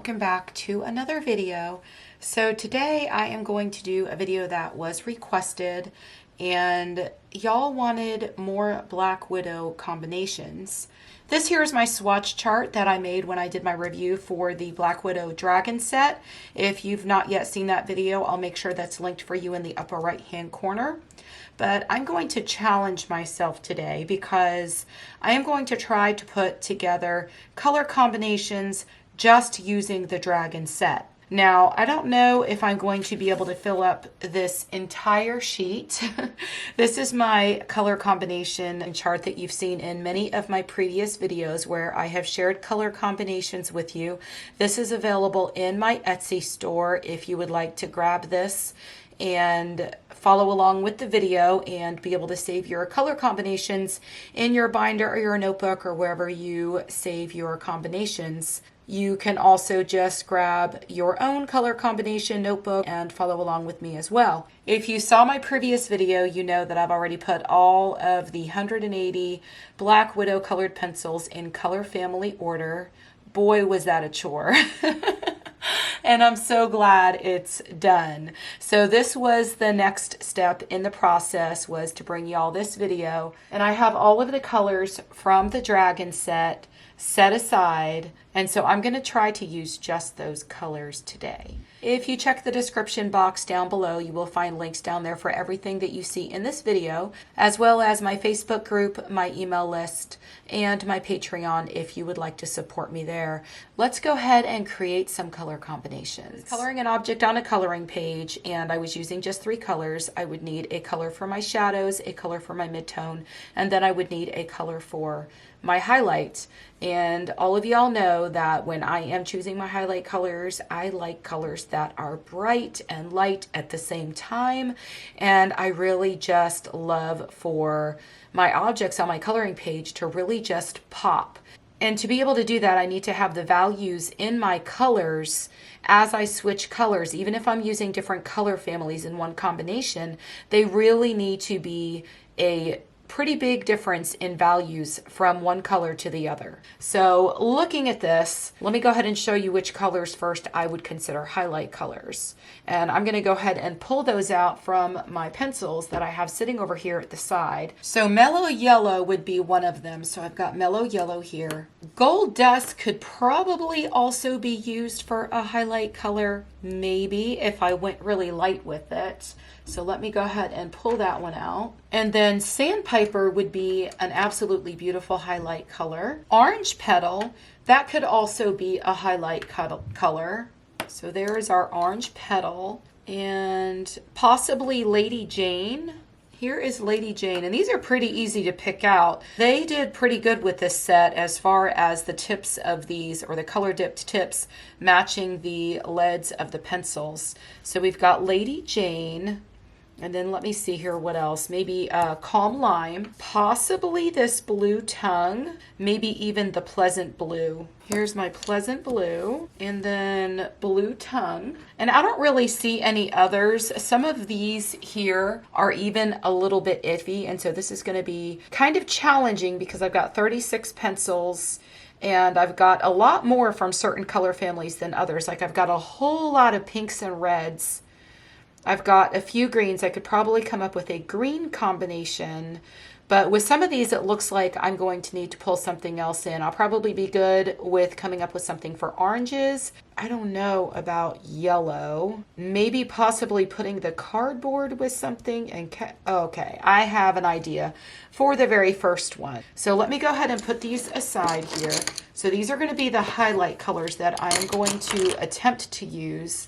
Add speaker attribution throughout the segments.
Speaker 1: welcome back to another video. So today I am going to do a video that was requested, and y'all wanted more Black Widow combinations. This here is my swatch chart that I made when I did my review for the Black Widow Dragon set. If you've not yet seen that video, I'll make sure that's linked for you in the upper right hand corner. But I'm going to challenge myself today because I am going to try to put together color combinations just using the Dragon set. Now, I don't know if I'm going to be able to fill up this entire sheet. This is my color combination chart that you've seen in many of my previous videos where I have shared color combinations with you. This is available in my Etsy store if you would like to grab this and follow along with the video and be able to save your color combinations in your binder or your notebook or wherever you save your combinations. You can also just grab your own color combination notebook and follow along with me as well. If you saw my previous video, you know that I've already put all of the 180 Black Widow colored pencils in color family order. Boy, was that a chore. And I'm so glad it's done. So this was the next step in the process, was to bring y'all this video. And I have all of the colors from the Dragon set set aside. And so I'm going to try to use just those colors today. If you check the description box down below, you will find links down there for everything that you see in this video, as well as my Facebook group, my email list, and my Patreon if you would like to support me there. Let's go ahead and create some color combinations. Coloring an object on a coloring page, and I was using just 3 colors. I would need a color for my shadows, a color for my midtone, and then I would need a color for my highlights. And all of y'all know that when I am choosing my highlight colors, I like colors that are bright and light at the same time. And I really just love for my objects on my coloring page to really just pop. And to be able to do that, I need to have the values in my colors as I switch colors. Even if I'm using different color families in one combination, they really need to be a pretty big difference in values from one color to the other. So looking at this, let me go ahead and show you which colors first I would consider highlight colors. And I'm going to go ahead and pull those out from my pencils that I have sitting over here at the side. So mellow yellow would be one of them. So I've got mellow yellow here. Gold dust could probably also be used for a highlight color, maybe if I went really light with it. So let me go ahead and pull that one out. And then sandpiper would be an absolutely beautiful highlight color. Orange petal, that could also be a highlight color. So there is our orange petal. And possibly Lady Jane. Here is Lady Jane, and these are pretty easy to pick out. They did pretty good with this set as far as the tips of these, or the color dipped tips, matching the leads of the pencils. So we've got Lady Jane, and then let me see here what else. Maybe Calm Lime, possibly this Blue Tongue, maybe even the Pleasant Blue. Here's my Pleasant Blue, and then Blue Tongue. And I don't really see any others. Some of these here are even a little bit iffy, and so this is going to be kind of challenging because I've got 36 pencils, and I've got a lot more from certain color families than others. Like I've got a whole lot of pinks and reds. I've got a few greens. I could probably come up with a green combination, but with some of these, it looks like I'm going to need to pull something else in. I'll probably be good with coming up with something for oranges. I don't know about yellow. Maybe possibly putting the cardboard with something. And okay, I have an idea for the very first one. So let me go ahead and put these aside here. So these are going to be the highlight colors that I am going to attempt to use.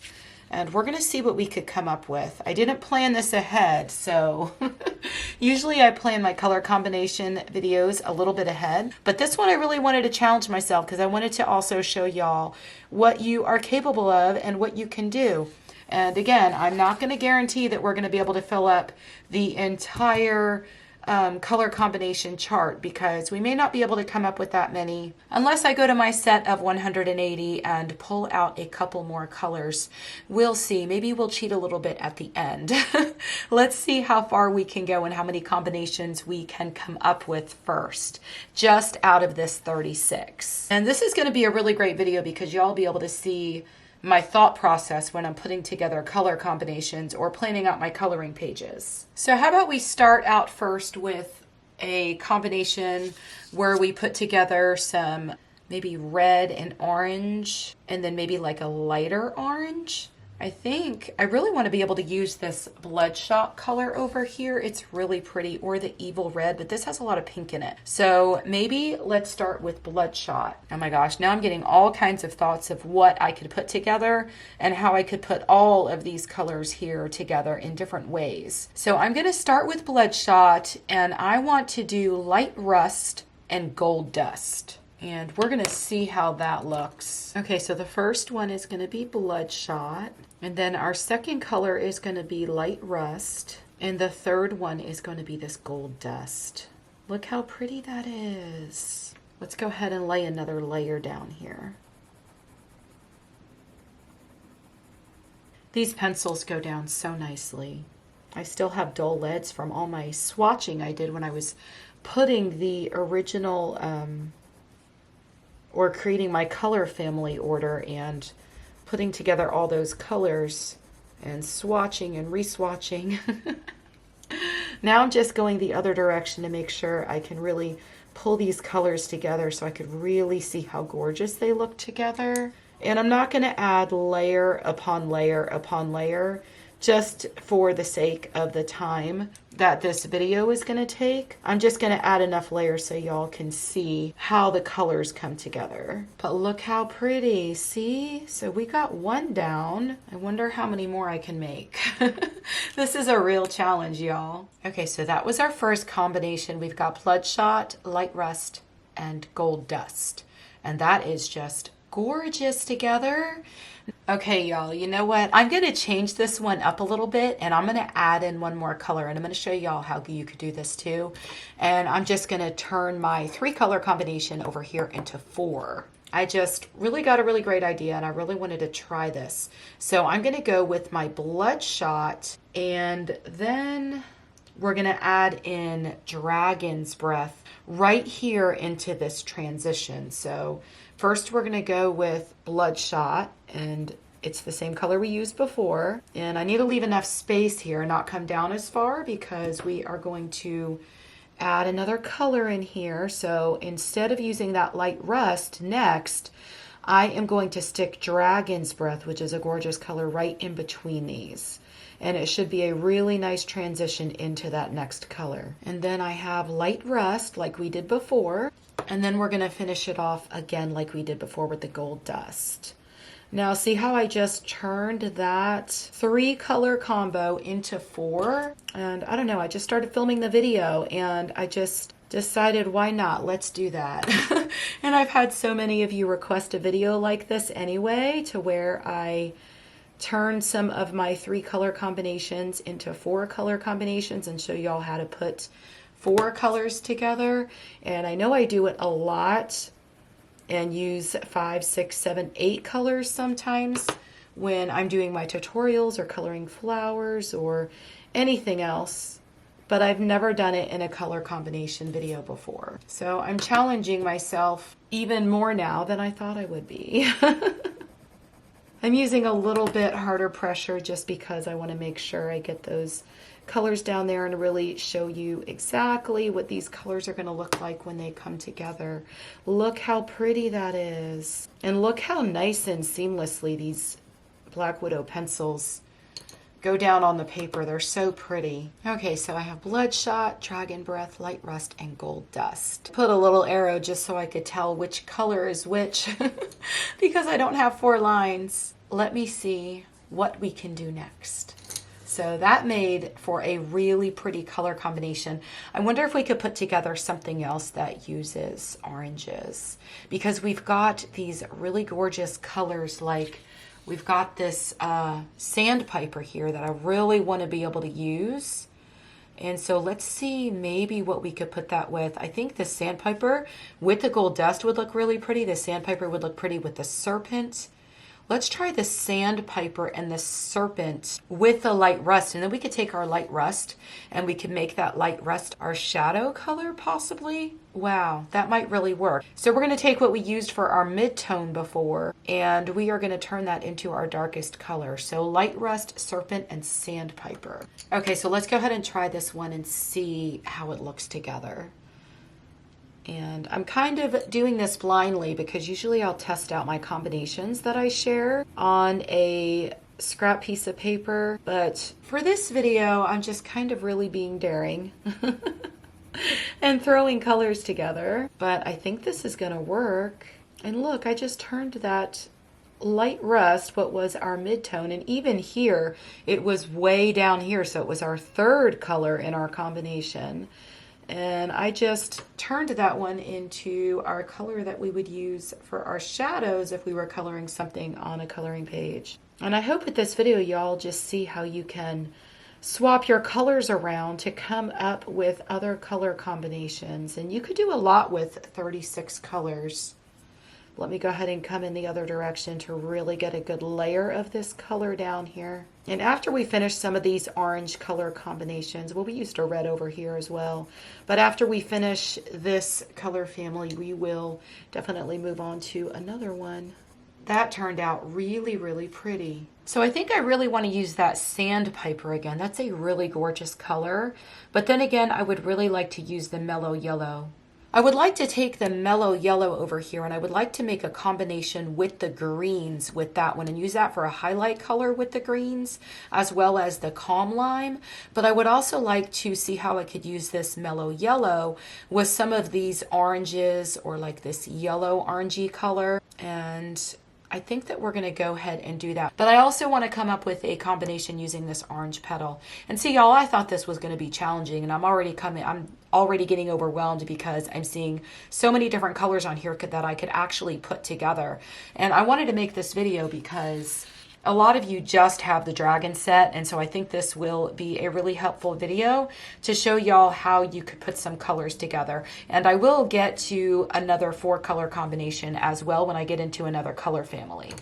Speaker 1: And we're going to see what we could come up with. I didn't plan this ahead, so usually I plan my color combination videos a little bit ahead. But this one I really wanted to challenge myself because I wanted to also show y'all what you are capable of and what you can do. And again, I'm not going to guarantee that we're going to be able to fill up the entire color combination chart because we may not be able to come up with that many unless I go to my set of 180 and pull out a couple more colors. We'll see. Maybe we'll cheat a little bit at the end. Let's see how far we can go and how many combinations we can come up with first, just out of this 36. And this is going to be a really great video because y'all will be able to see my thought process when I'm putting together color combinations or planning out my coloring pages. So how about we start out first with a combination where we put together some maybe red and orange and then maybe like a lighter orange. I think I really want to be able to use this Bloodshot color over here. It's really pretty, or the Evil Red, but this has a lot of pink in it. So maybe let's start with Bloodshot. Oh my gosh, now I'm getting all kinds of thoughts of what I could put together and how I could put all of these colors here together in different ways. So I'm going to start with Bloodshot, and I want to do Light Rust and Gold Dust. And we're going to see how that looks. Okay, so the first one is going to be Bloodshot. And then our second color is going to be Light Rust. And the third one is going to be this Gold Dust. Look how pretty that is. Let's go ahead and lay another layer down here. These pencils go down so nicely. I still have dull leads from all my swatching I did when I was putting the original or creating my color family order and putting together all those colors and swatching and re-swatching. Now I'm just going the other direction to make sure I can really pull these colors together so I could really see how gorgeous they look together. And I'm not going to add layer upon layer upon layer just for the sake of the time that this video is going to take. I'm just going to add enough layers so y'all can see how the colors come together. But look how pretty. See? So we got one down. I wonder how many more I can make. This is a real challenge, y'all. Okay, so that was our first combination. We've got Bloodshot, Light Rust, and Gold Dust. And that is just gorgeous together. Okay, y'all, you know what? I'm going to change this one up a little bit, and I'm going to add in one more color, and I'm going to show y'all how you could do this too. And I'm just going to turn my 3-color combination over here into 4. I just really got a really great idea, and I really wanted to try this. So I'm going to go with my Bloodshot, and then we're going to add in Dragon's Breath right here into this transition. So first we're going to go with Bloodshot, and it's the same color we used before. And I need to leave enough space here and not come down as far because we are going to add another color in here. So instead of using that Light Rust next, I am going to stick Dragon's Breath, which is a gorgeous color, right in between these. And it should be a really nice transition into that next color. And then I have Light Rust like we did before. And then we're going to finish it off again like we did before with the Gold Dust. Now see how I just turned that 3-color combo into 4? And I don't know, I just started filming the video and I just decided why not? Let's do that. And I've had so many of you request a video like this anyway, to where I turn some of my 3-color combinations into 4-color combinations and show y'all how to put 4 colors together. And I know I do it a lot and use 5, 6, 7, 8 colors sometimes when I'm doing my tutorials or coloring flowers or anything else, but I've never done it in a color combination video before. So I'm challenging myself even more now than I thought I would be. I'm using a little bit harder pressure just because I want to make sure I get those colors down there and really show you exactly what these colors are going to look like when they come together. Look how pretty that is. And look how nice and seamlessly these Black Widow pencils go down on the paper. They're so pretty. Okay, so I have Bloodshot, Dragon Breath, Light Rust, and Gold Dust. Put a little arrow just so I could tell which color is which because I don't have 4 lines. Let me see what we can do next. So that made for a really pretty color combination. I wonder if we could put together something else that uses oranges, because we've got these really gorgeous colors. Like we've got this sandpiper here that I really want to be able to use. And so let's see maybe what we could put that with. I think the sandpiper with the gold dust would look really pretty. The sandpiper would look pretty with the serpent. Let's try the sandpiper and the serpent with the light rust. And then we could take our light rust and we could make that light rust our shadow color possibly. Wow, that might really work. So we're going to take what we used for our mid-tone before and we are going to turn that into our darkest color. So light rust, serpent, and sandpiper. Okay, so let's go ahead and try this one and see how it looks together. And I'm kind of doing this blindly because usually I'll test out my combinations that I share on a scrap piece of paper. But for this video, I'm just kind of really being daring and throwing colors together. But I think this is going to work. And look, I just turned that light rust, what was our mid-tone, and even here, it was way down here. So it was our third color in our combination. And I just turned that one into our color that we would use for our shadows if we were coloring something on a coloring page. And I hope with this video y'all just see how you can swap your colors around to come up with other color combinations. And you could do a lot with 36 colors. Let me go ahead and come in the other direction to really get a good layer of this color down here. And after we finish some of these orange color combinations, well, we used a red over here as well. But after we finish this color family, we will definitely move on to another one. That turned out really, really pretty. So I think I really want to use that sandpiper again. That's a really gorgeous color. But then again, I would really like to use the mellow yellow. I would like to take the mellow yellow over here and I would like to make a combination with the greens with that one and use that for a highlight color with the greens as well as the calm lime. But I would also like to see how I could use this mellow yellow with some of these oranges or like this yellow orangey color. And I think that we're going to go ahead and do that. But I also want to come up with a combination using this orange petal. And see, y'all, I thought this was going to be challenging, and I'm already getting overwhelmed because I'm seeing so many different colors on here that I could actually put together. And I wanted to make this video because a lot of you just have the dragon set, and so I think this will be a really helpful video to show y'all how you could put some colors together. And I will get to another 4-color combination as well when I get into another color family.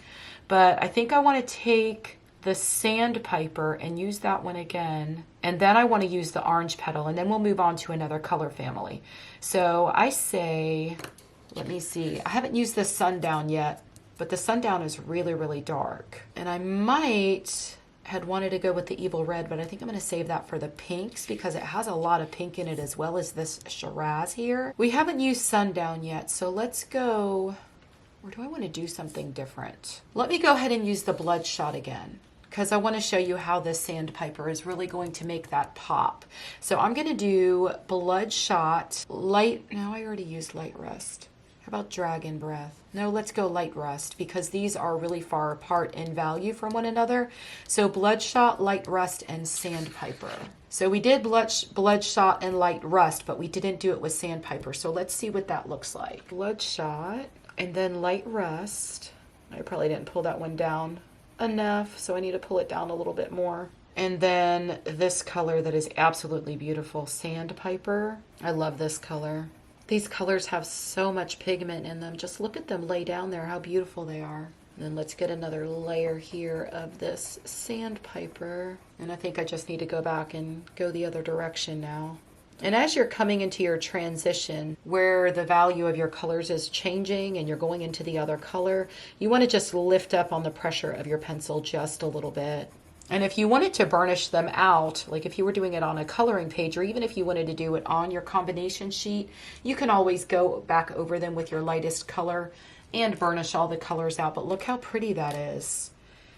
Speaker 1: But I think I want to take the sandpiper and use that one again. And then I want to use the orange petal, and then we'll move on to another color family. So I say, let me see, I haven't used the sundown yet. But the sundown is really, really dark. And I might had wanted to go with the evil red, but I think I'm going to save that for the pinks because it has a lot of pink in it as well as this Shiraz here. We haven't used sundown yet, so let's go, or do I want to do something different? Let me go ahead and use the bloodshot again because I want to show you how this sandpiper is really going to make that pop. So I'm going to do bloodshot, light, no, I already used light rust. How about dragon breath? No, let's go light rust because these are really far apart in value from one another. So bloodshot, light rust, and sandpiper. So we did bloodshot and light rust, but we didn't do it with sandpiper. So let's see what that looks like. Bloodshot and then light rust. I probably didn't pull that one down enough, so I need to pull it down a little bit more. And then this color that is absolutely beautiful, sandpiper. I love this color. These colors have so much pigment in them. Just look at them lay down there, how beautiful they are. And then let's get another layer here of this sandpiper. And I think I just need to go back and go the other direction now. And as you're coming into your transition where the value of your colors is changing and you're going into the other color, you want to just lift up on the pressure of your pencil just a little bit. And if you wanted to burnish them out, like if you were doing it on a coloring page, or even if you wanted to do it on your combination sheet, you can always go back over them with your lightest color and burnish all the colors out. But look how pretty that is.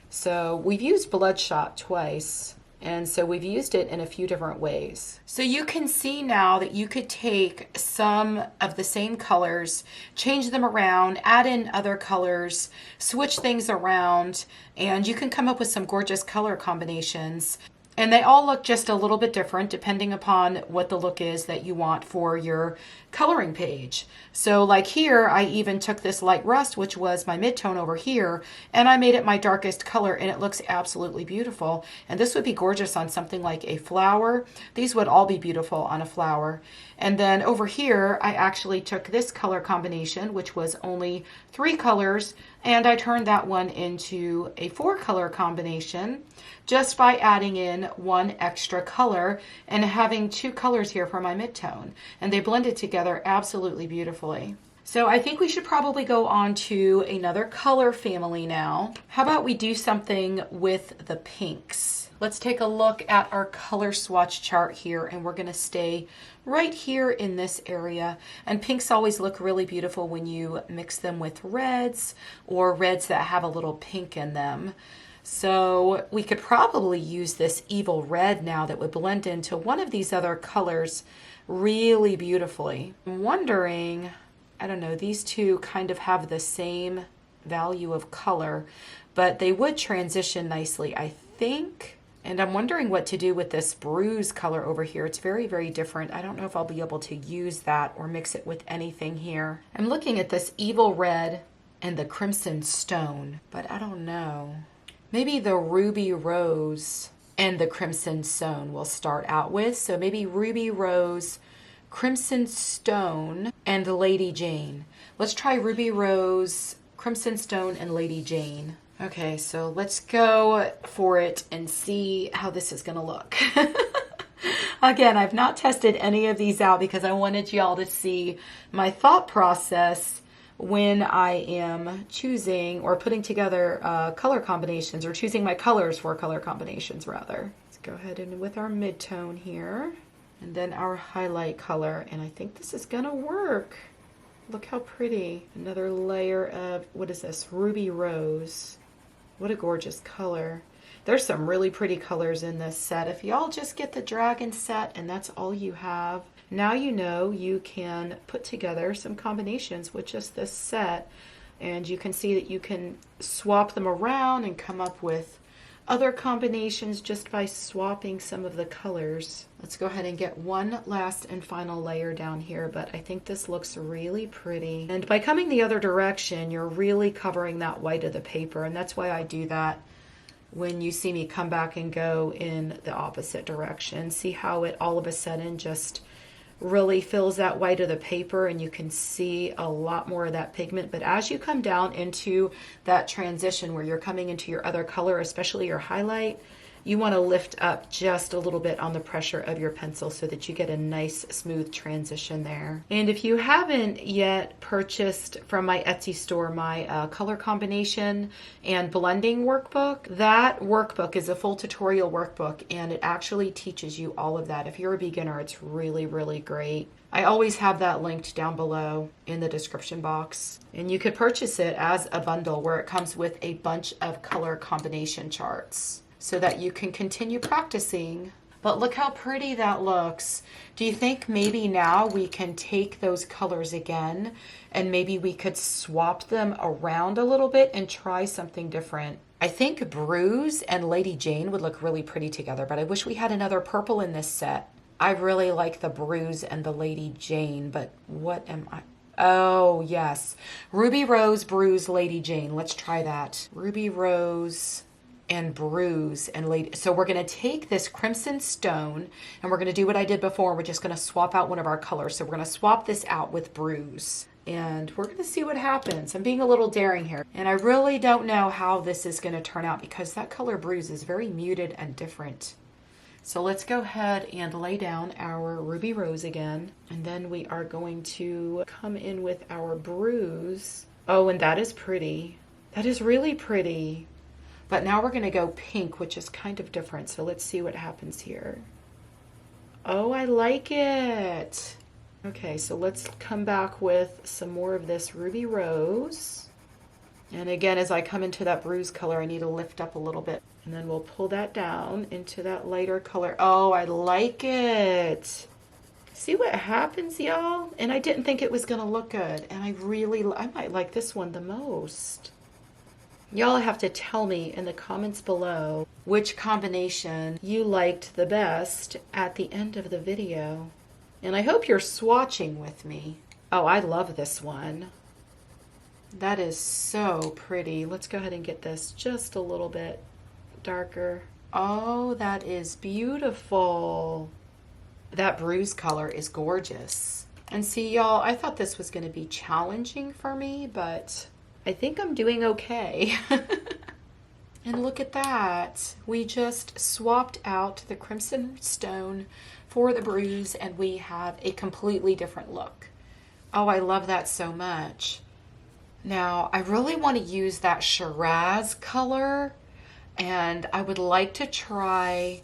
Speaker 1: So we've used bloodshot twice. And so we've used it in a few different ways. So you can see now that you could take some of the same colors, change them around, add in other colors, switch things around, and you can come up with some gorgeous color combinations. And they all look just a little bit different depending upon what the look is that you want for your coloring page. So like here, I even took this light rust, which was my midtone over here, and I made it my darkest color, and it looks absolutely beautiful. And this would be gorgeous on something like a flower. These would all be beautiful on a flower. And then over here, I actually took this color combination, which was only 3 colors, and I turned that one into a 4-color combination just by adding in 1 extra color and having 2 colors here for my midtone. And they blended together absolutely beautifully. So I think we should probably go on to another color family now. How about we do something with the pinks? Let's take a look at our color swatch chart here, and we're going to stay right here in this area. And pinks always look really beautiful when you mix them with reds or reds that have a little pink in them. So we could probably use this evil red now that would blend into one of these other colors really beautifully. I'm wondering, I don't know, these two kind of have the same value of color, but they would transition nicely, I think. And I'm wondering what to do with this bruise color over here. It's very, very different. I don't know if I'll be able to use that or mix it with anything here. I'm looking at this evil red and the crimson stone, but I don't know. Maybe the ruby rose and the crimson stone we'll start out with. So maybe ruby rose, crimson stone, and Lady Jane. Let's try ruby rose, crimson stone, and Lady Jane. Okay, so let's go for it and see how this is going to look. Again, I've not tested any of these out because I wanted y'all to see my thought process when I am choosing or putting together color combinations, or choosing my colors for color combinations rather. Let's go ahead and with our midtone here, and then our highlight color, and I think this is gonna work. Look how pretty. Another layer of, what is this, ruby rose. What a gorgeous color. There's some really pretty colors in this set. If y'all just get the dragon set and that's all you have, now you know you can put together some combinations with just this set, and you can see that you can swap them around and come up with other combinations just by swapping some of the colors. Let's go ahead and get one last and final layer down here, but I think this looks really pretty. And by coming the other direction, you're really covering that white of the paper, and that's why I do that when you see me come back and go in the opposite direction. See how it all of a sudden just really fills that white of the paper, and you can see a lot more of that pigment. But as you come down into that transition where you're coming into your other color, especially your highlight, you want to lift up just a little bit on the pressure of your pencil so that you get a nice smooth transition there. And if you haven't yet purchased from my Etsy store my color combination and blending workbook, that workbook is a full tutorial workbook, and it actually teaches you all of that. If you're a beginner, it's really, really great. I always have that linked down below in the description box, and you could purchase it as a bundle where it comes with a bunch of color combination charts, so that you can continue practicing. But look how pretty that looks. Do you think maybe now we can take those colors again and maybe we could swap them around a little bit and try something different? I think Bruise and Lady Jane would look really pretty together, but I wish we had another purple in this set. I really like the Bruise and the Lady Jane, but what am I? Oh, yes. Ruby Rose, Bruise, Lady Jane. Let's try that. Ruby Rose and Bruise and Lady. So we're going to take this crimson stone and we're going to do what I did before. We're just going to swap out one of our colors. So we're going to swap this out with Bruise, and we're going to see what happens. I'm being a little daring here, and I really don't know how this is going to turn out because that color Bruise is very muted and different. So let's go ahead and lay down our Ruby Rose again, and then we are going to come in with our Bruise. Oh, and that is pretty. That is really pretty. But now we're going to go pink, which is kind of different. So let's see what happens here. Oh, I like it. Okay, so let's come back with some more of this Ruby Rose. And again, as I come into that Bruise color, I need to lift up a little bit. And then we'll pull that down into that lighter color. Oh, I like it. See what happens, y'all? And I didn't think it was going to look good. And I might like this one the most. Y'all have to tell me in the comments below which combination you liked the best at the end of the video. And I hope you're swatching with me. Oh, I love this one. That is so pretty. Let's go ahead and get this just a little bit darker. Oh, that is beautiful. That bruise color is gorgeous. And see, y'all, I thought this was going to be challenging for me, but I think I'm doing okay. And look at that. We just swapped out the Crimson Stone for the bruise, and we have a completely different look. Oh, I love that so much. Now, I really want to use that Shiraz color, and I would like to try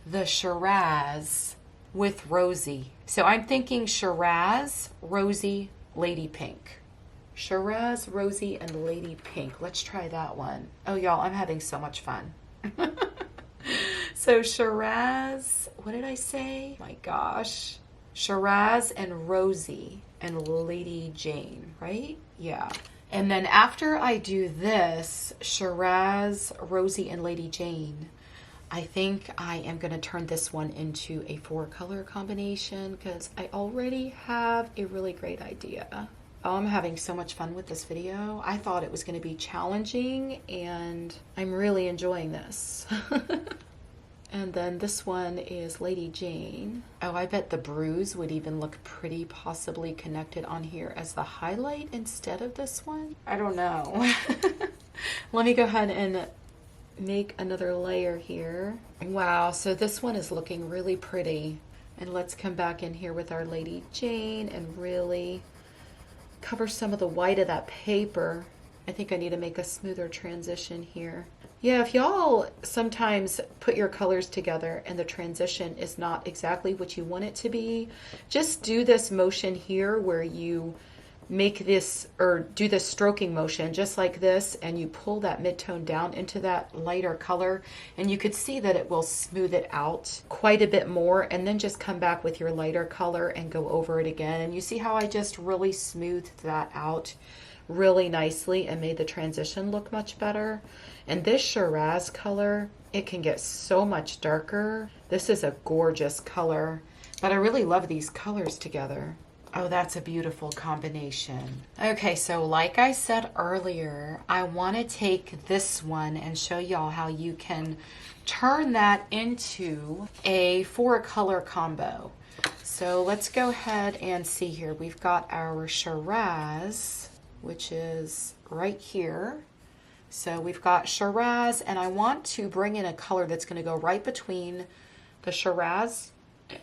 Speaker 1: the Shiraz with Rosy. So I'm thinking Shiraz, Rosy, Lady Pink. Shiraz, Rosy, and Lady Pink. Let's try that one. Oh, y'all, I'm having so much fun. So Shiraz, what did I say? My gosh. Shiraz and Rosy and Lady Jane, right? Yeah. And then after I do this, Shiraz, Rosy, and Lady Jane, I think I am going to turn this one into a 4-color combination because I already have a really great idea. Oh, I'm having so much fun with this video. I thought it was going to be challenging, and I'm really enjoying this. And then this one is Lady Jane. Oh, I bet the bruise would even look pretty possibly connected on here as the highlight instead of this one. I don't know. Let me go ahead and make another layer here. Wow, so this one is looking really pretty. And let's come back in here with our Lady Jane and really cover some of the white of that paper. I think I need to make a smoother transition here. Yeah, if y'all sometimes put your colors together and the transition is not exactly what you want it to be, just do this motion here where you make this or do this stroking motion just like this, and you pull that mid-tone down into that lighter color, and you could see that it will smooth it out quite a bit more, and then just come back with your lighter color and go over it again. And you see how I just really smoothed that out really nicely and made the transition look much better. And this Shiraz color, it can get so much darker. This is a gorgeous color, but I really love these colors together. Oh, that's a beautiful combination. Okay, so like I said earlier, I want to take this one and show y'all how you can turn that into a 4-color combo. So let's go ahead and see here. We've got our Shiraz, which is right here. So we've got Shiraz, and I want to bring in a color that's going to go right between the Shiraz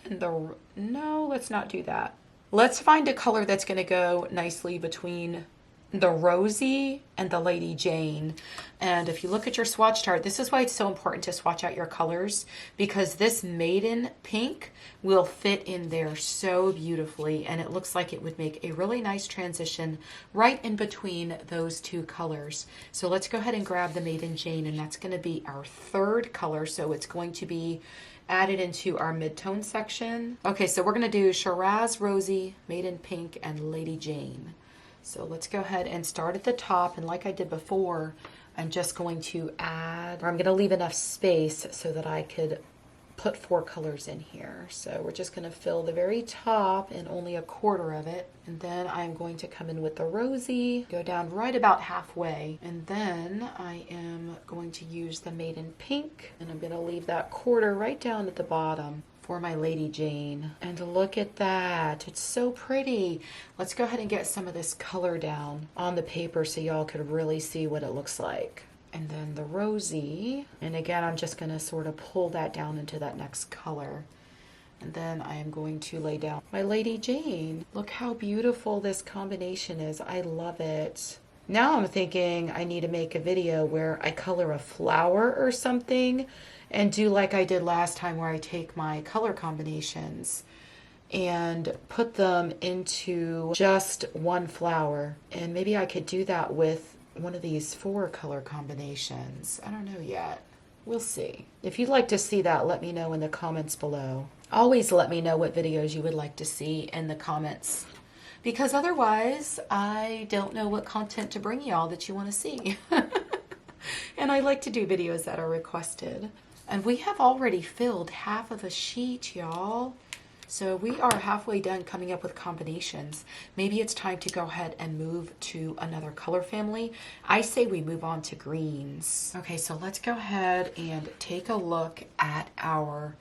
Speaker 1: and the... No, let's not do that. Let's find a color that's going to go nicely between the Rosy and the Lady Jane. And if you look at your swatch chart, this is why it's so important to swatch out your colors, because this Maiden Pink will fit in there so beautifully, and it looks like it would make a really nice transition right in between those two colors. So let's go ahead and grab the Maiden Jane, and that's going to be our 3rd color. So it's going to be added into our mid-tone section. Okay, so we're going to do Shiraz, Rosy, Maiden Pink, and Lady Jane. So let's go ahead and start at the top, and like I did before, I'm just going to add, or I'm going to leave enough space so that I could put 4 colors in here. So we're just going to fill the very top and only a quarter of it. And then I'm going to come in with the Rosy, go down right about halfway. And then I am going to use the Maiden Pink, and I'm going to leave that quarter right down at the bottom for my Lady Jane. And look at that, it's so pretty. Let's go ahead and get some of this color down on the paper so y'all could really see what it looks like. And then the Rosy, and again I'm just going to sort of pull that down into that next color. And then I am going to lay down my Lady Jane. Look how beautiful this combination is. I love it. Now I'm thinking I need to make a video where I color a flower or something, and do like I did last time, where I take my color combinations and put them into just one flower. And maybe I could do that with one of these 4-color combinations. I don't know yet. We'll see. If you'd like to see that, let me know in the comments below. Always let me know what videos you would like to see in the comments, because otherwise I don't know what content to bring y'all that you want to see. And I like to do videos that are requested. And we have already filled half of the sheet, y'all. So we are halfway done coming up with combinations. Maybe it's time to go ahead and move to another color family. I say we move on to greens. Okay, so let's go ahead and take a look at our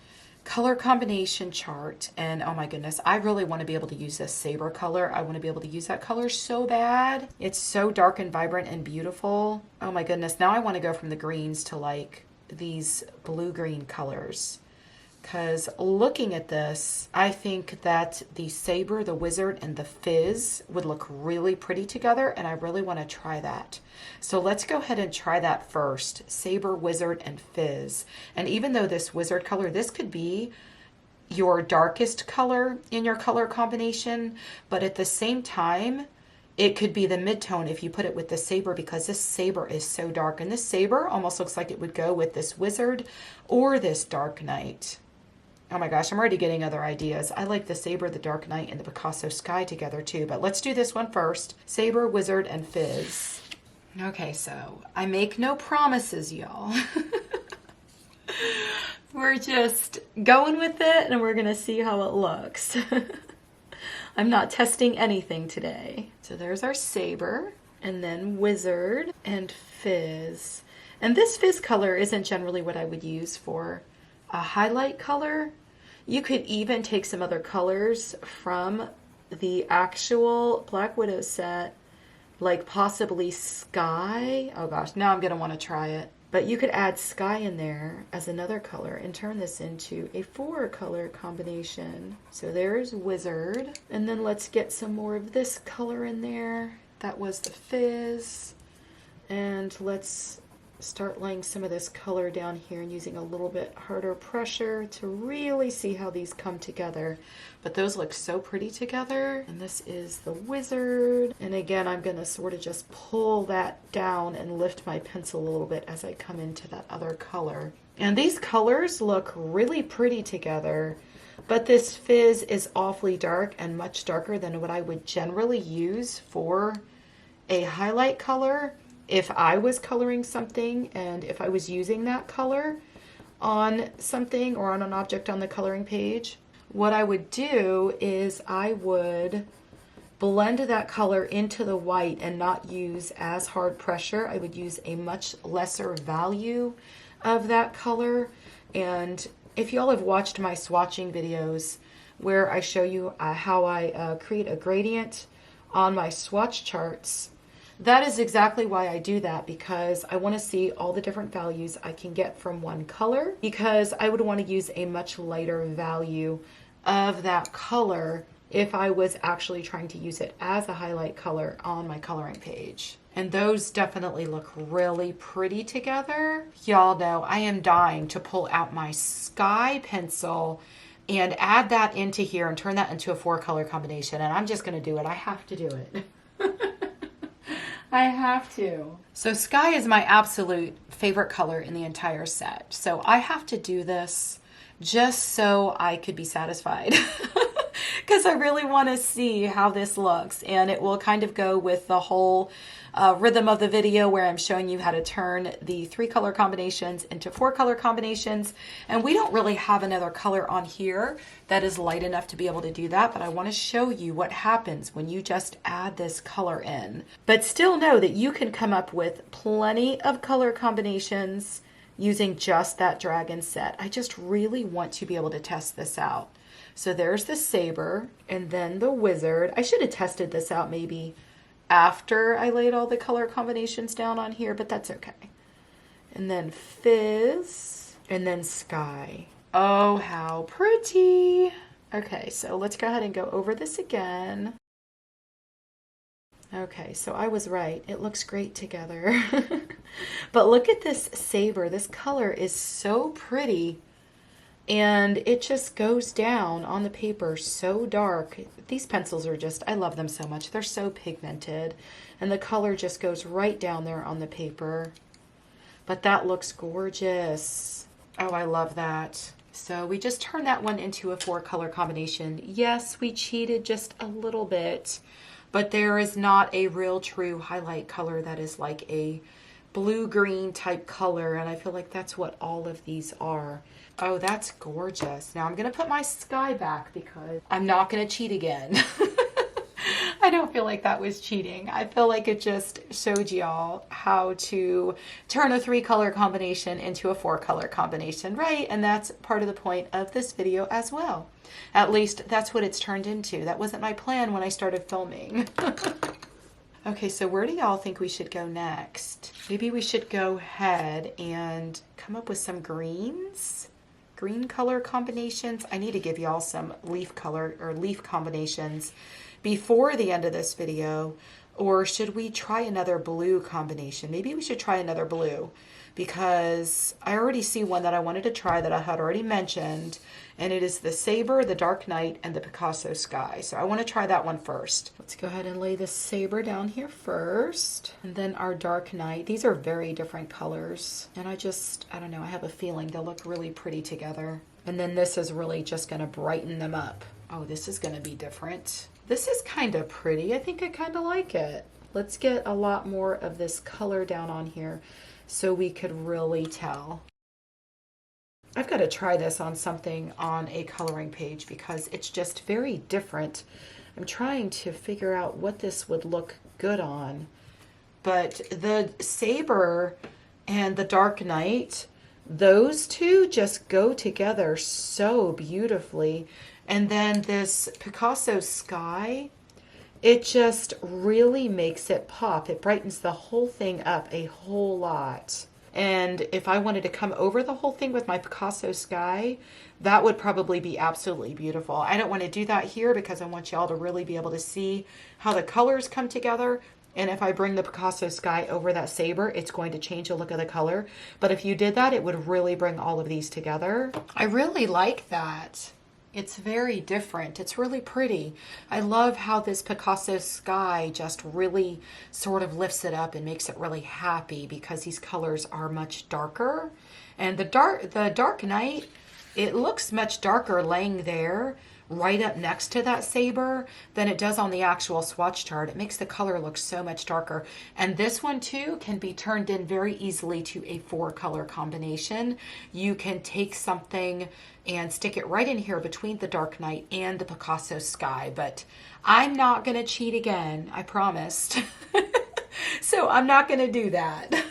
Speaker 1: color combination chart. And oh my goodness, I really want to be able to use this saber color. I want to be able to use that color so bad. It's so dark and vibrant and beautiful. Oh my goodness, now I want to go from the greens to like these blue-green colors. Because looking at this, I think that the Saber, the Wizard, and the Fizz would look really pretty together, and I really want to try that. So let's go ahead and try that first. Saber, Wizard, and Fizz. And even though this Wizard color, this could be your darkest color in your color combination, but at the same time, it could be the midtone if you put it with the Saber, because this Saber is so dark. And this Saber almost looks like it would go with this Wizard or this Dark Knight. Oh my gosh, I'm already getting other ideas. I like the Saber, the Dark Knight, and the Picasso Sky together too, but let's do this one first. Saber, Wizard, and Fizz. Okay, so I make no promises, y'all. We're just going with it, and we're gonna see how it looks. I'm not testing anything today. So there's our Saber, and then Wizard, and Fizz. And this Fizz color isn't generally what I would use for a highlight color. You could even take some other colors from the actual Black Widow set, like possibly Sky. Oh gosh, now I'm gonna want to try it. But you could add Sky in there as another color and turn this into a 4-color combination. So there's Wizard. And then let's get some more of this color in there. That was the Fizz. And let's start laying some of this color down here and using a little bit harder pressure to really see how these come together. But those look so pretty together. And this is the Wizard. And again, I'm gonna sort of just pull that down and lift my pencil a little bit as I come into that other color. And these colors look really pretty together, but this Fizz is awfully dark and much darker than what I would generally use for a highlight color. If I was coloring something and if I was using that color on something or on an object on the coloring page, what I would do is I would blend that color into the white and not use as hard pressure. I would use a much lesser value of that color. And if y'all have watched my swatching videos where I show you how I create a gradient on my swatch charts, that is exactly why I do that, because I want to see all the different values I can get from one color, because I would want to use a much lighter value of that color if I was actually trying to use it as a highlight color on my coloring page. And those definitely look really pretty together. Y'all know I am dying to pull out my Sky pencil and add that into here and turn that into a 4-color combination. And I'm just going to do it. I have to do it. I have to. So Sky is my absolute favorite color in the entire set. So I have to do this just so I could be satisfied. Because I really want to see how this looks. And it will kind of go with the whole rhythm of the video where I'm showing you how to turn the 3-color combinations into 4-color combinations. And we don't really have another color on here that is light enough to be able to do that, but I want to show you what happens when you just add this color in. But still know that you can come up with plenty of color combinations using just that dragon set. I just really want to be able to test this out. So there's the Saber and then the Wizard. I should have tested this out maybe after I laid all the color combinations down on here, but that's okay. And then Fizz and then Sky. Oh, how pretty. Okay, so let's go ahead and go over this again. Okay, so I was right. It looks great together. But look at this Saber. This color is so pretty. And it just goes down on the paper so dark. These pencils are just, I love them so much. They're so pigmented. And the color just goes right down there on the paper. But that looks gorgeous. Oh, I love that. So we just turned that one into a 4-color combination. Yes, we cheated just a little bit. But there is not a real true highlight color that is like a blue-green type color, and I feel like that's what all of these are. Oh, that's gorgeous. Now I'm gonna put my sky back because I'm not gonna cheat again. I don't feel like that was cheating. I feel like it just showed y'all how to turn a 3-color combination into a 4-color combination, right? And that's part of the point of this video as well. At least that's what it's turned into. That wasn't my plan when I started filming. Okay, so where do y'all think we should go next? Maybe we should go ahead and come up with some greens. Green color combinations. I need to give y'all some leaf color or leaf combinations before the end of this video. Or should we try another blue combination? Maybe we should try another blue because I already see one that I wanted to try that I had already mentioned, and it is the Sabre, the Dark Knight, and the Picasso Sky. So I want to try that one first. Let's go ahead and lay the Sabre down here first, and then our Dark Knight. These are very different colors, and I don't know, I have a feeling they'll look really pretty together. And then this is really just going to brighten them up. Oh, this is going to be different. This is kind of pretty. I think I kind of like it. Let's get a lot more of this color down on here so we could really tell. I've got to try this on something on a coloring page because it's just very different. I'm trying to figure out what this would look good on. But the Sabre and the Dark Knight, those two just go together so beautifully. And then this Picasso Sky, it just really makes it pop. It brightens the whole thing up a whole lot. And if I wanted to come over the whole thing with my Picasso Sky, that would probably be absolutely beautiful. I don't want to do that here because I want y'all to really be able to see how the colors come together. And if I bring the Picasso Sky over that Sabre, it's going to change the look of the color. But if you did that, it would really bring all of these together. I really like that. It's very different. It's really pretty. I love how this Picasso Sky just really sort of lifts it up and makes it really happy because these colors are much darker. And the Dark Knight, it looks much darker laying there right up next to that Sabre than it does on the actual swatch chart. It makes the color look so much darker. And this one too can be turned in very easily to a 4-color combination. You can take something and stick it right in here between the Dark Knight and the Picasso Sky, but I'm not gonna cheat again, I promised. So I'm not gonna do that.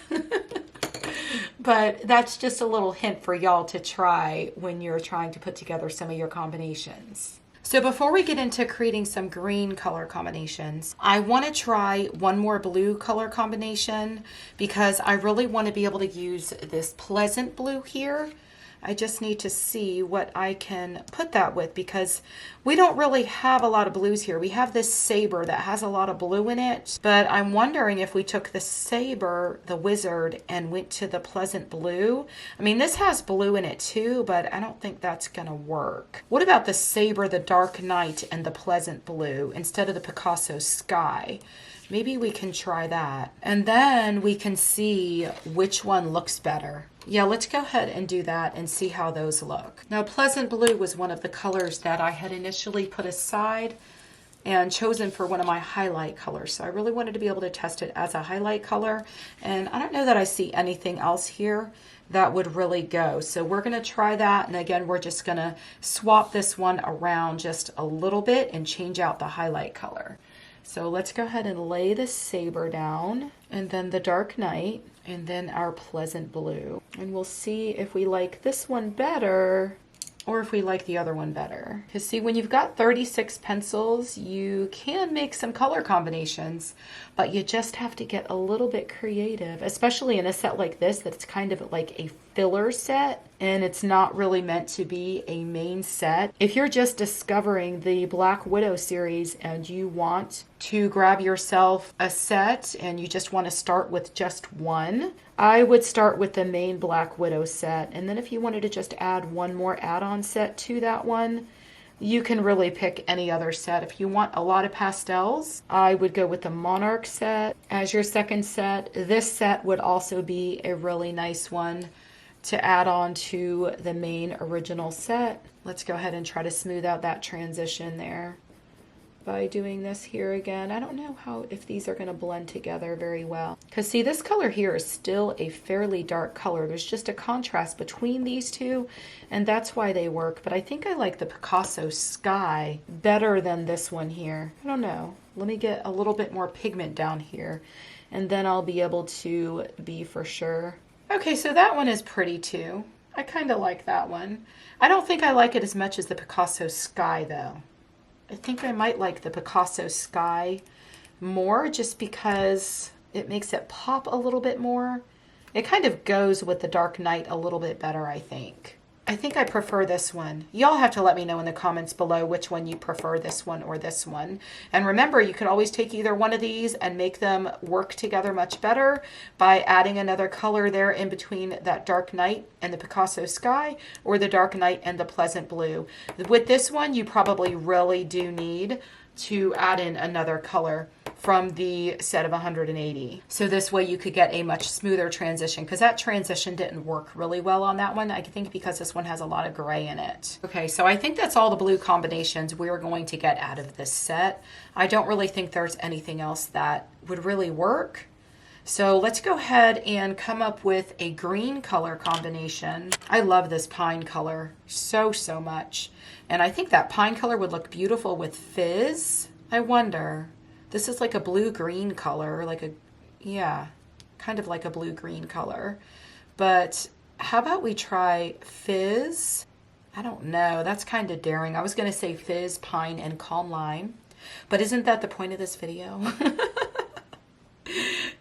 Speaker 1: But that's just a little hint for y'all to try when you're trying to put together some of your combinations. So before we get into creating some green color combinations, I want to try one more blue color combination because I really want to be able to use this Pleasant Blue here. I just need to see what I can put that with because we don't really have a lot of blues here. We have this Sabre that has a lot of blue in it, but I'm wondering if we took the Sabre, the Wizard, and went to the Pleasant Blue. I mean, this has blue in it too, but I don't think that's gonna work. What about the Sabre, the Dark Knight, and the Pleasant Blue instead of the Picasso Sky? Maybe we can try that. And then we can see which one looks better. Yeah, let's go ahead and do that and see how those look. Now, Pleasant Blue was one of the colors that I had initially put aside and chosen for one of my highlight colors. So I really wanted to be able to test it as a highlight color. And I don't know that I see anything else here that would really go. So we're gonna try that. And again, we're just gonna swap this one around just a little bit and change out the highlight color. So let's go ahead and lay the Sabre down, and then the Dark Knight, and then our Pleasant Blue. And we'll see if we like this one better or if we like the other one better. Because see, when you've got 36 pencils, you can make some color combinations, but you just have to get a little bit creative, especially in a set like this that's kind of like a filler set and it's not really meant to be a main set. If you're just discovering the Black Widow series and you want to grab yourself a set and you just want to start with just one, I would start with the main Black Widow set. And then if you wanted to just add one more add-on set to that one, you can really pick any other set. If you want a lot of pastels, I would go with the Monarch set as your second set. This set would also be a really nice one to add on to the main original set. Let's go ahead and try to smooth out that transition there. by doing this here again. I don't know if these are going to blend together very well. Because see, this color here is still a fairly dark color. There's just a contrast between these two, and that's why they work. But I think I like the Picasso Sky better than this one here. I don't know. Let me get a little bit more pigment down here, and then I'll be able to be for sure. Okay, so that one is pretty too. I kind of like that one. I don't think I like it as much as the Picasso Sky though. I think I might like the Picasso Sky more just because it makes it pop a little bit more. It kind of goes with the Dark Knight a little bit better, I think. I think I prefer this one. Y'all have to let me know in the comments below which one you prefer, this one or this one. And remember, you can always take either one of these and make them work together much better by adding another color there in between that Dark Knight and the Picasso Sky, or the Dark Knight and the Pleasant Blue. With this one, you probably really do need to add in another color from the set of 180. So this way you could get a much smoother transition, because that transition didn't work really well on that one. I think because this one has a lot of gray in it. Okay, so I think that's all the blue combinations we're going to get out of this set. I don't really think there's anything else that would really work. So let's go ahead and come up with a green color combination. I love this pine color so much. And I think that pine color would look beautiful with Fizz. I wonder. This is like a blue-green color, yeah, kind of like a blue-green color. But how about we try Fizz? I don't know, that's kind of daring. I was gonna say Fizz, Pine, and Calm Lime. But isn't that the point of this video?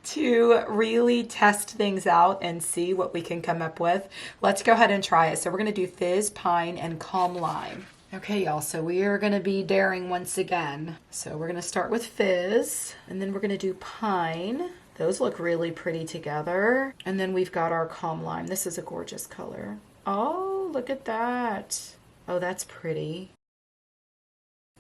Speaker 1: To really test things out and see what we can come up with. Let's go ahead and try it. So we're gonna do Fizz, Pine, and Calm Lime. Okay, y'all, so we are going to be daring once again. So we're going to start with Fizz, and then we're going to do Pine. Those look really pretty together. And then we've got our Calm Lime. This is a gorgeous color. Oh, look at that. Oh, that's pretty.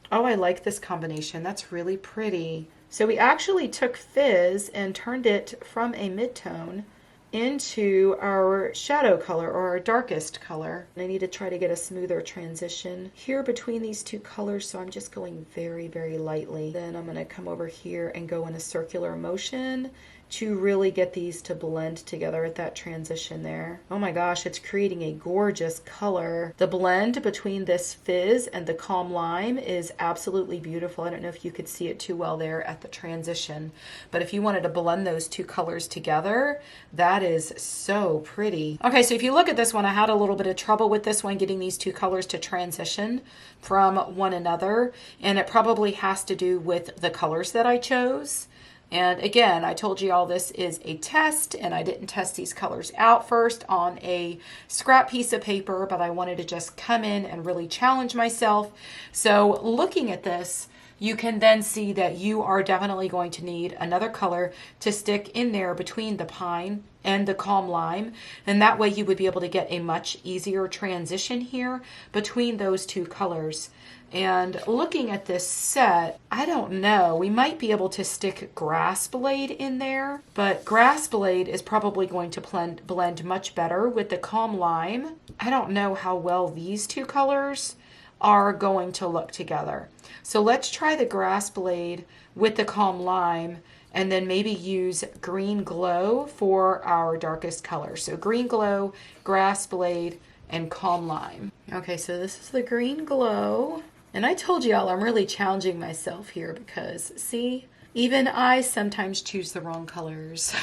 Speaker 1: Oh, I like this combination. That's really pretty. So we actually took Fizz and turned it from a mid-tone into our shadow color, or our darkest color. I need to try to get a smoother transition here between these two colors, so I'm just going very lightly. Then I'm going to come over here and go in a circular motion to really get these to blend together at that transition there. Oh my gosh, it's creating a gorgeous color. The blend between this Fizz and the Calm Lime is absolutely beautiful. I don't know if you could see it too well there at the transition, but if you wanted to blend those two colors together, that is so pretty. Okay, so if you look at this one, I had a little bit of trouble with this one, getting these two colors to transition from one another, and it probably has to do with the colors that I chose. And again, I told you all this is a test, and I didn't test these colors out first on a scrap piece of paper, but I wanted to just come in and really challenge myself. So looking at this, you can then see that you are definitely going to need another color to stick in there between the Pine and the Calm Lime, and that way you would be able to get a much easier transition here between those two colors. And looking at this set, I don't know, we might be able to stick Grass Blade in there, but Grass Blade is probably going to blend much better with the Calm Lime. I don't know how well these two colors are going to look together. So let's try the Grass Blade with the Calm Lime, and then maybe use Green Glow for our darkest color. So Green Glow, Grass Blade, and Calm Lime. Okay, so this is the Green Glow. And I told y'all I'm really challenging myself here because, see, even I sometimes choose the wrong colors.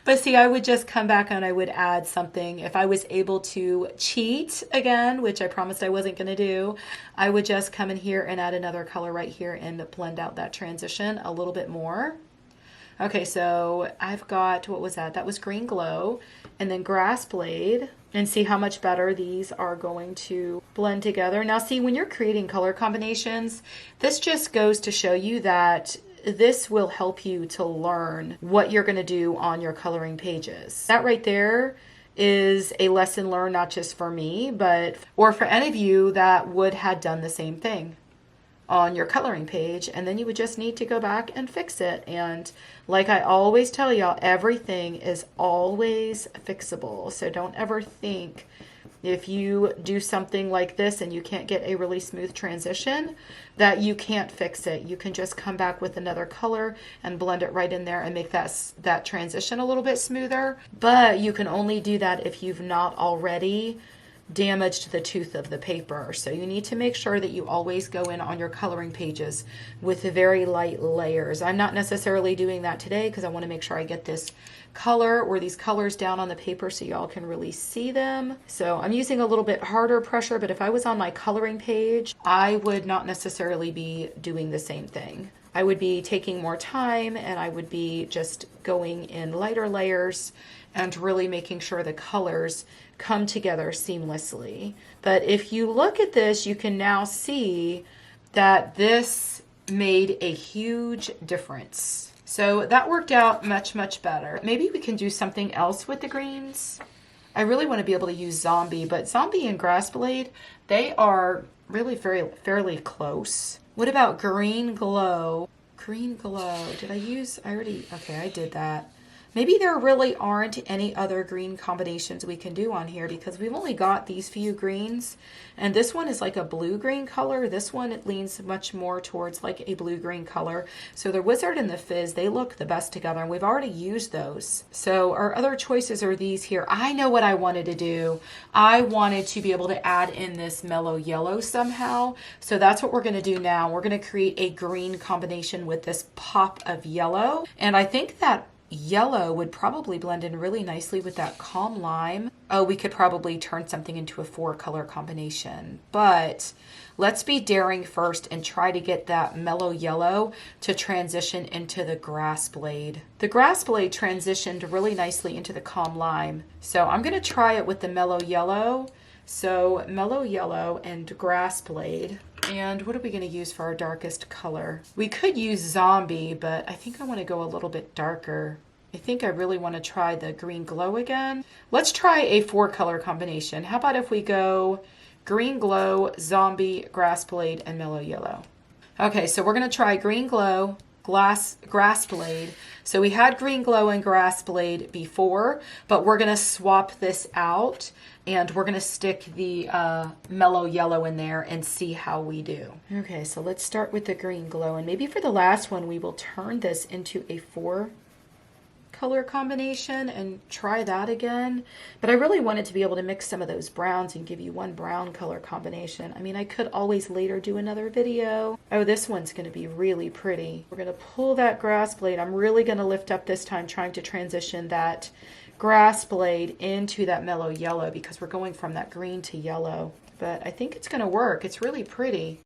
Speaker 1: But see, I would just come back and I would add something. If I was able to cheat again, which I promised I wasn't going to do, I would just come in here and add another color right here and blend out that transition a little bit more. Okay, so I've got, what was that? That was Green Glow, and then Grass Blade, and see how much better these are going to blend together. Now see, when you're creating color combinations, this just goes to show you that this will help you to learn what you're going to do on your coloring pages. That right there is a lesson learned, not just for me, but or for any of you that would have done the same thing on your coloring page, and then you would just need to go back and fix it. And like I always tell y'all, everything is always fixable. So don't ever think if you do something like this and you can't get a really smooth transition, that you can't fix it. You can just come back with another color and blend it right in there and make that transition a little bit smoother. But you can only do that if you've not already damaged the tooth of the paper. So you need to make sure that you always go in on your coloring pages with very light layers. I'm not necessarily doing that today because I want to make sure I get this color or these colors down on the paper so y'all can really see them. So I'm using a little bit harder pressure, but if I was on my coloring page, I would not necessarily be doing the same thing. I would be taking more time and I would be just going in lighter layers and really making sure the colors come together seamlessly. But if you look at this, you can now see that this made a huge difference. So that worked out much, much better. Maybe we can do something else with the greens. I really want to be able to use Zombie, but Zombie and Grass Blade, they are really fairly close. What about Green Glow? Green Glow, okay, I did that. Maybe there really aren't any other green combinations we can do on here because we've only got these few greens. And this one is like a blue-green color. This one, it leans much more towards like a blue-green color. So the Wizard and the Fizz, they look the best together, and we've already used those. So our other choices are these here. I know what I wanted to do. I wanted to be able to add in this mellow yellow somehow. So that's what we're going to do now. We're going to create a green combination with this pop of yellow. And I think that yellow would probably blend in really nicely with that Calm Lime. Oh, we could probably turn something into a 4-color combination, but let's be daring first and try to get that mellow yellow to transition into the Grass Blade. The Grass Blade transitioned really nicely into the Calm Lime, so I'm going to try it with the mellow yellow. So mellow yellow and Grass Blade. And what are we going to use for our darkest color? We could use Zombie, but I think I want to go a little bit darker. I think I really want to try the Green Glow again. Let's try a 4-color combination. How about if we go Green Glow, Zombie, Grass Blade, and Mellow Yellow? Okay, so we're going to try Green Glow, Grass Blade. So we had Green Glow and Grass Blade before, but we're going to swap this out and we're going to stick the mellow yellow in there and see how we do. Okay, so let's start with the Green Glow, and maybe for the last one we will turn this into a 4-color combination and try that again. But I really wanted to be able to mix some of those browns and give you one brown color combination. I mean, I could always later do another video. Oh, this one's going to be really pretty. We're going to pull that Grass Blade. I'm really going to lift up this time, trying to transition that Grass Blade into that mellow yellow because we're going from that green to yellow. But I think it's going to work. It's really pretty.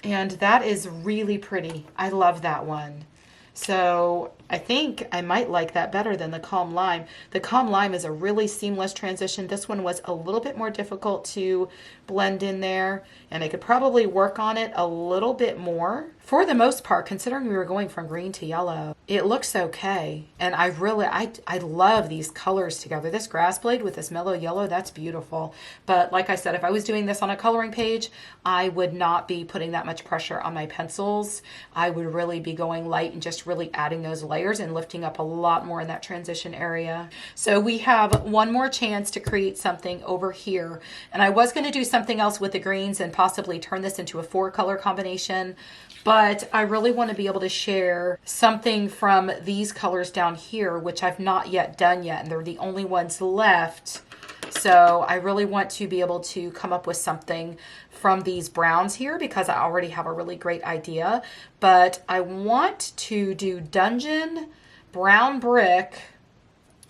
Speaker 1: And that is really pretty. I love that one. So I think I might like that better than the Calm Lime. The Calm Lime is a really seamless transition. This one was a little bit more difficult to blend in there, and I could probably work on it a little bit more. For the most part, considering we were going from green to yellow, it looks okay. And I love these colors together. This Grass Blade with this mellow yellow, that's beautiful. But like I said, if I was doing this on a coloring page, I would not be putting that much pressure on my pencils. I would really be going light and just really adding those layers and lifting up a lot more in that transition area. So we have one more chance to create something over here. And I was going to do something else with the greens and possibly turn this into a 4-color combination. But I really want to be able to share something from these colors down here, which I've not yet done yet, and they're the only ones left. So I really want to be able to come up with something from these browns here because I already have a really great idea. But I want to do Dungeon, Brown Brick,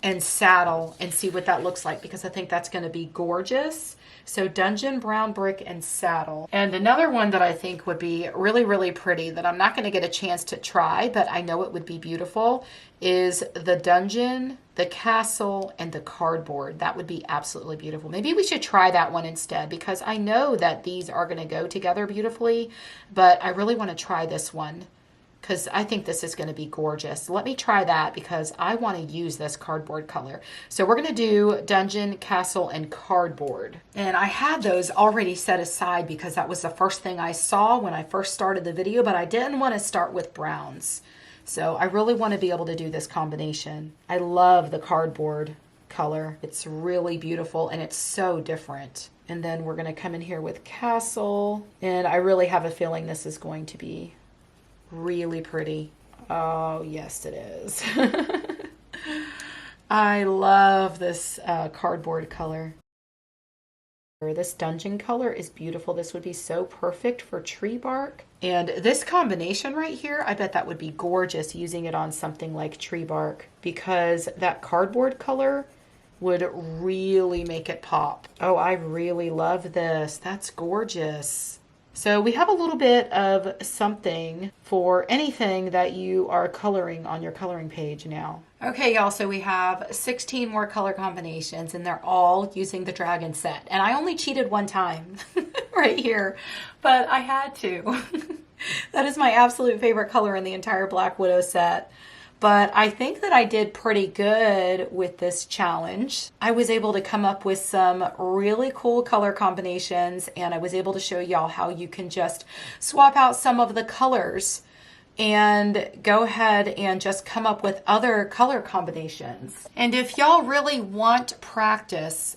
Speaker 1: and Saddle and see what that looks like because I think that's going to be gorgeous. So Dungeon, Brown Brick, and Saddle. And another one that I think would be really, really pretty that I'm not going to get a chance to try, but I know it would be beautiful, is the Dungeon, the Castle, and the Cardboard. That would be absolutely beautiful. Maybe we should try that one instead because I know that these are going to go together beautifully, but I really want to try this one because I think this is going to be gorgeous. Let me try that because I want to use this cardboard color. So we're going to do Dungeon, Castle, and Cardboard. And I had those already set aside because that was the first thing I saw when I first started the video, but I didn't want to start with browns. So I really want to be able to do this combination. I love the Cardboard. color. It's really beautiful and it's so different. And then we're going to come in here with Castle. And I really have a feeling this is going to be really pretty. Oh, yes, it is. I love this cardboard color. This dungeon color is beautiful. This would be so perfect for tree bark. And this combination right here, I bet that would be gorgeous using it on something like tree bark, because that cardboard color would really make it pop. Oh, I really love this. That's gorgeous. So we have a little bit of something for anything that you are coloring on your coloring page now. Okay, y'all, so we have 16 more color combinations, and they're all using the dragon set. And I only cheated one time right here, but I had to. That is my absolute favorite color in the entire Black Widow set. But I think that I did pretty good with this challenge. I was able to come up with some really cool color combinations, and I was able to show y'all how you can just swap out some of the colors and go ahead and just come up with other color combinations. And if y'all really want practice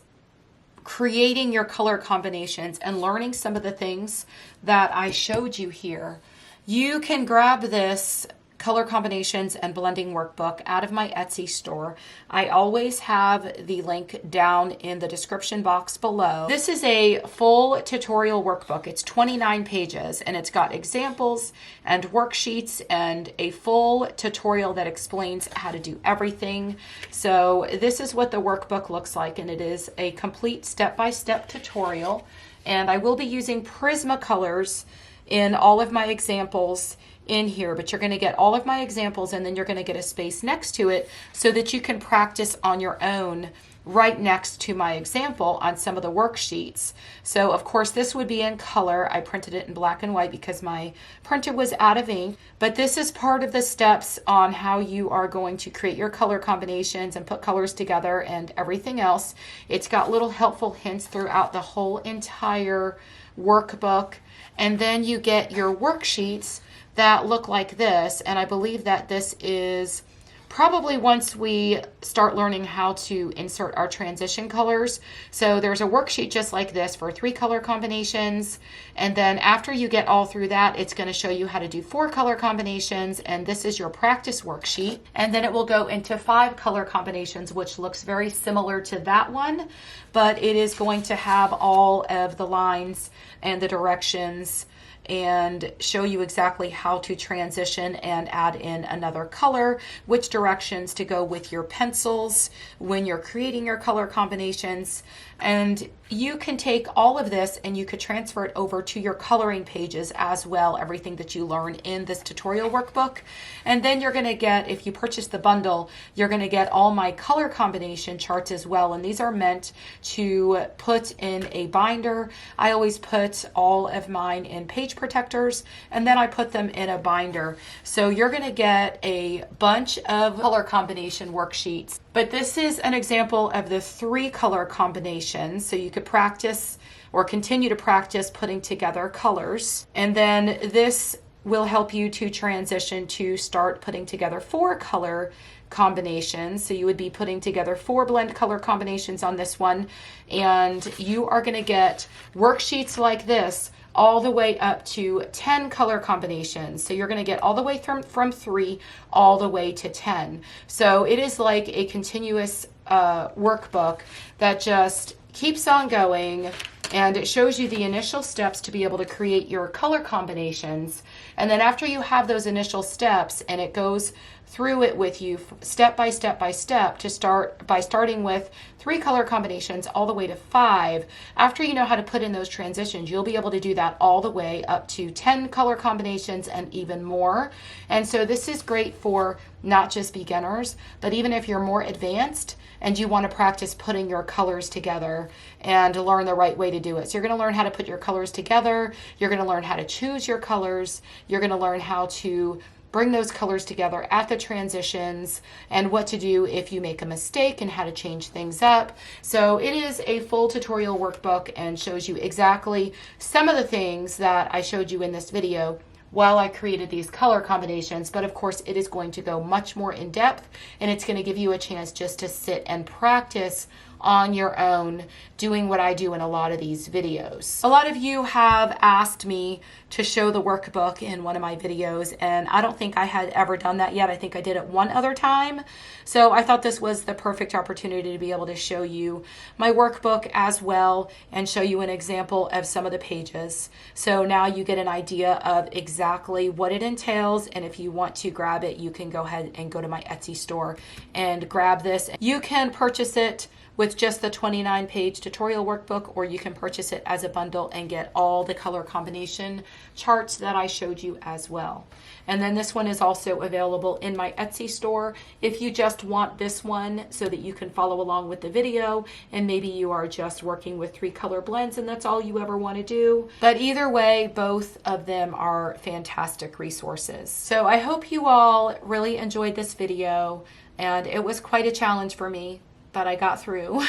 Speaker 1: creating your color combinations and learning some of the things that I showed you here, you can grab this color combinations and blending workbook out of my Etsy store. I always have the link down in the description box below. This is a full tutorial workbook. It's 29 pages and it's got examples and worksheets and a full tutorial that explains how to do everything. So this is what the workbook looks like, and it is a complete step-by-step tutorial. And I will be using Prismacolors in all of my examples in here, but you're going to get all of my examples, and then you're going to get a space next to it so that you can practice on your own right next to my example on some of the worksheets. So of course this would be in color. I printed it in black and white because my printer was out of ink, but this is part of the steps on how you are going to create your color combinations and put colors together and everything else. It's got little helpful hints throughout the whole entire workbook, and then you get your worksheets that look like this. And I believe that this is probably once we start learning how to insert our transition colors. So there's a worksheet just like this for 3 color combinations. And then after you get all through that, it's going to show you how to do 4 color combinations. And this is your practice worksheet. And then it will go into 5 color combinations, which looks very similar to that one, but it is going to have all of the lines and the directions and show you exactly how to transition and add in another color, which directions to go with your pencils when you're creating your color combinations. And you can take all of this and you could transfer it over to your coloring pages as well, everything that you learn in this tutorial workbook. And then you're going to get, if you purchase the bundle, you're going to get all my color combination charts as well. And these are meant to put in a binder. I always put all of mine in page protectors, and then I put them in a binder. So you're going to get a bunch of color combination worksheets. But this is an example of the 3 color combinations. So you could practice or continue to practice putting together colors. And then this will help you to transition to start putting together 4 color combinations. So you would be putting together 4 blend color combinations on this one. And you are going to get worksheets like this all the way up to 10 color combinations. So you're going to get all the way from 3 all the way to 10. So it is like a continuous workbook that just keeps on going, and it shows you the initial steps to be able to create your color combinations. And then after you have those initial steps, and it goes through it with you step by step by step to start by starting with 3 color combinations all the way to 5. After you know how to put in those transitions, you'll be able to do that all the way up to 10 color combinations and even more. And so this is great for not just beginners, but even if you're more advanced and you want to practice putting your colors together and learn the right way to do it. So you're going to learn how to put your colors together. You're going to learn how to choose your colors. You're going to learn how to bring those colors together at the transitions and what to do if you make a mistake and how to change things up. So it is a full tutorial workbook and shows you exactly some of the things that I showed you in this video while I created these color combinations, but of course it is going to go much more in depth, and it's going to give you a chance just to sit and practice on your own doing what I do in a lot of these videos. A lot of you have asked me to show the workbook in one of my videos, and I don't think I had ever done that yet. I think I did it one other time. So I thought this was the perfect opportunity to be able to show you my workbook as well and show you an example of some of the pages. So now you get an idea of exactly what it entails, and if you want to grab it, you can go ahead and go to my Etsy store and grab this. You can purchase it with just the 29-page tutorial workbook, or you can purchase it as a bundle and get all the color combination charts that I showed you as well. And then this one is also available in my Etsy store if you just want this one so that you can follow along with the video, and maybe you are just working with 3 color blends and that's all you ever want to do. But either way, both of them are fantastic resources. So I hope you all really enjoyed this video, and it was quite a challenge for me, but I got through.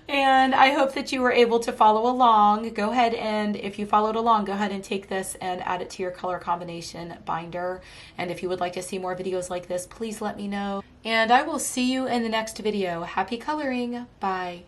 Speaker 1: And I hope that you were able to follow along. Go ahead and, if you followed along, go ahead and take this and add it to your color combination binder. And if you would like to see more videos like this, please let me know. And I will see you in the next video. Happy coloring. Bye.